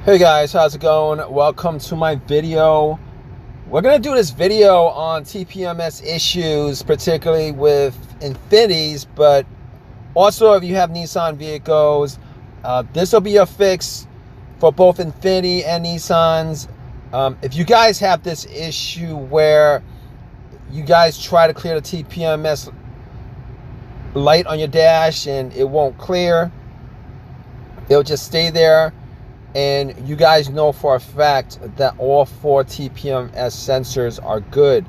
Hey guys, how's it going? Welcome to my video. We're going to do this video on TPMS issues, particularly with Infinitis, but also if you have Nissan vehicles. This will be a fix for both Infiniti and Nissans. If you guys have this issue where you guys try to clear the TPMS light on your dash and it won't clear, it'll just stay there. And you guys know for a fact that all 4 TPMS sensors are good.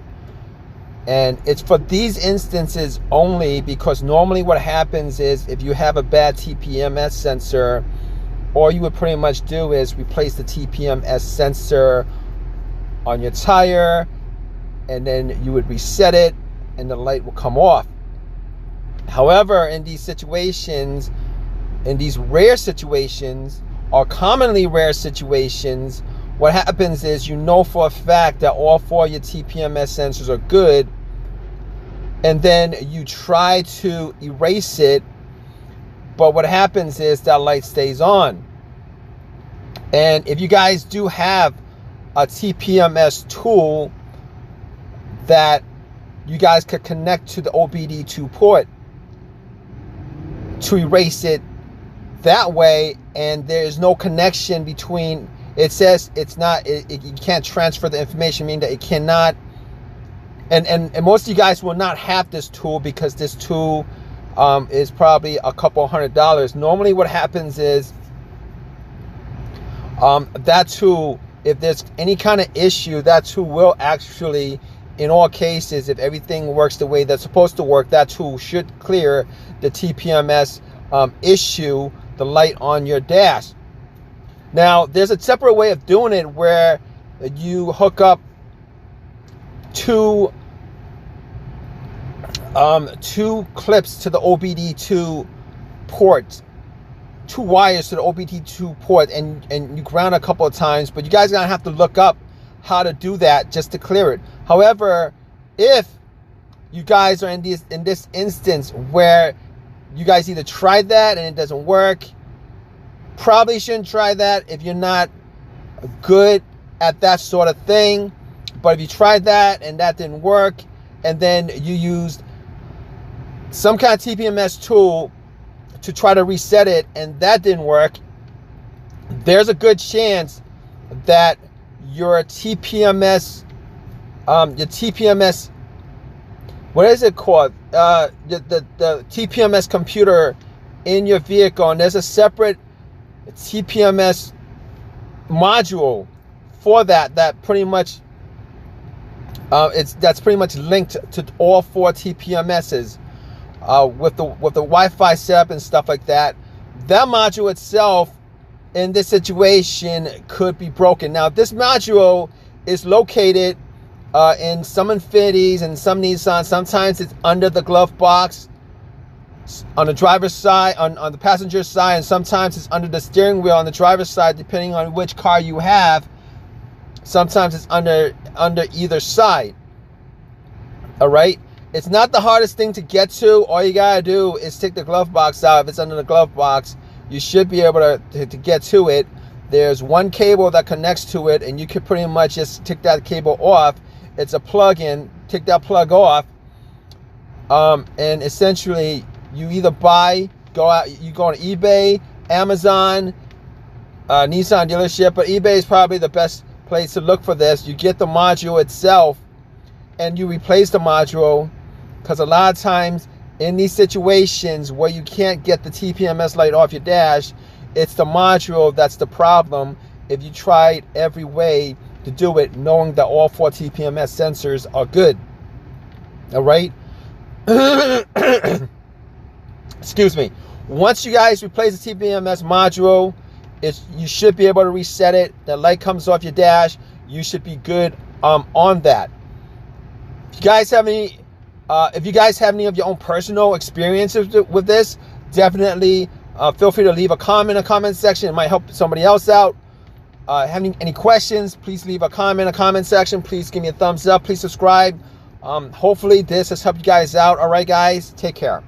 And it's for these instances only, because normally what happens is if you have a bad TPMS sensor, all you would pretty much do is replace the TPMS sensor on your tire, and then you would reset it and the light will come off. However, in these situations, in these rare situations, or commonly rare situations, what happens is you know for a fact that all 4 of your TPMS sensors are good, and then you try to erase it, but what happens is that light stays on. And if you guys do have a TPMS tool that you guys could connect to the OBD2 port to erase it that way, and there's no connection between, it says it's not, you can't transfer the information, meaning that it cannot, and most of you guys will not have this tool, because this tool is probably a couple $100. Normally what happens is that tool, if there's any kind of issue, that tool will actually, in all cases, if everything works the way that's supposed to work, that tool should clear the TPMS issue, the light on your dash. Now, there's a separate way of doing it where you hook up two clips to the OBD2 port, 2 wires to the OBD2 port, and you ground a couple of times, but you guys are gonna have to look up how to do that just to clear it. However, if you guys are in this instance where you guys either tried that and it doesn't work, probably shouldn't try that if you're not good at that sort of thing. But if you tried that and that didn't work, and then you used some kind of TPMS tool to try to reset it and that didn't work, there's a good chance that your TPMS, what is it called? The TPMS computer in your vehicle, and there's a separate TPMS module for that pretty much that's pretty much linked to all 4 TPMSs with the Wi-Fi setup and stuff like that. That module itself in this situation could be broken. Now, this module is located in some Infinitis and some Nissan. Sometimes it's under the glove box on the driver's side, on the passenger side, and sometimes it's under the steering wheel on the driver's side, depending on which car you have. Sometimes it's under either side. All right, it's not the hardest thing to get to. All you gotta do is take the glove box out. If it's under the glove box, you should be able to get to it. There's one cable that connects to it, and you can pretty much just take that cable off. It's a plug-in. Take that plug off, and essentially you either go on eBay, Amazon, Nissan dealership, but eBay is probably the best place to look for this. You get the module itself and you replace the module, because a lot of times in these situations where you can't get the TPMS light off your dash, it's the module that's the problem. If you tried every way to do it, knowing that all 4 TPMS sensors are good. All right. Excuse me. Once you guys replace the TPMS module, you should be able to reset it. The light comes off your dash. You should be good on that. If you guys have any of your own personal experiences with this, definitely feel free to leave a comment in the comment section. It might help somebody else out. Having any questions, please leave a comment in the comment section. Please give me a thumbs up. Please subscribe. Hopefully this has helped you guys out. All right, guys, take care.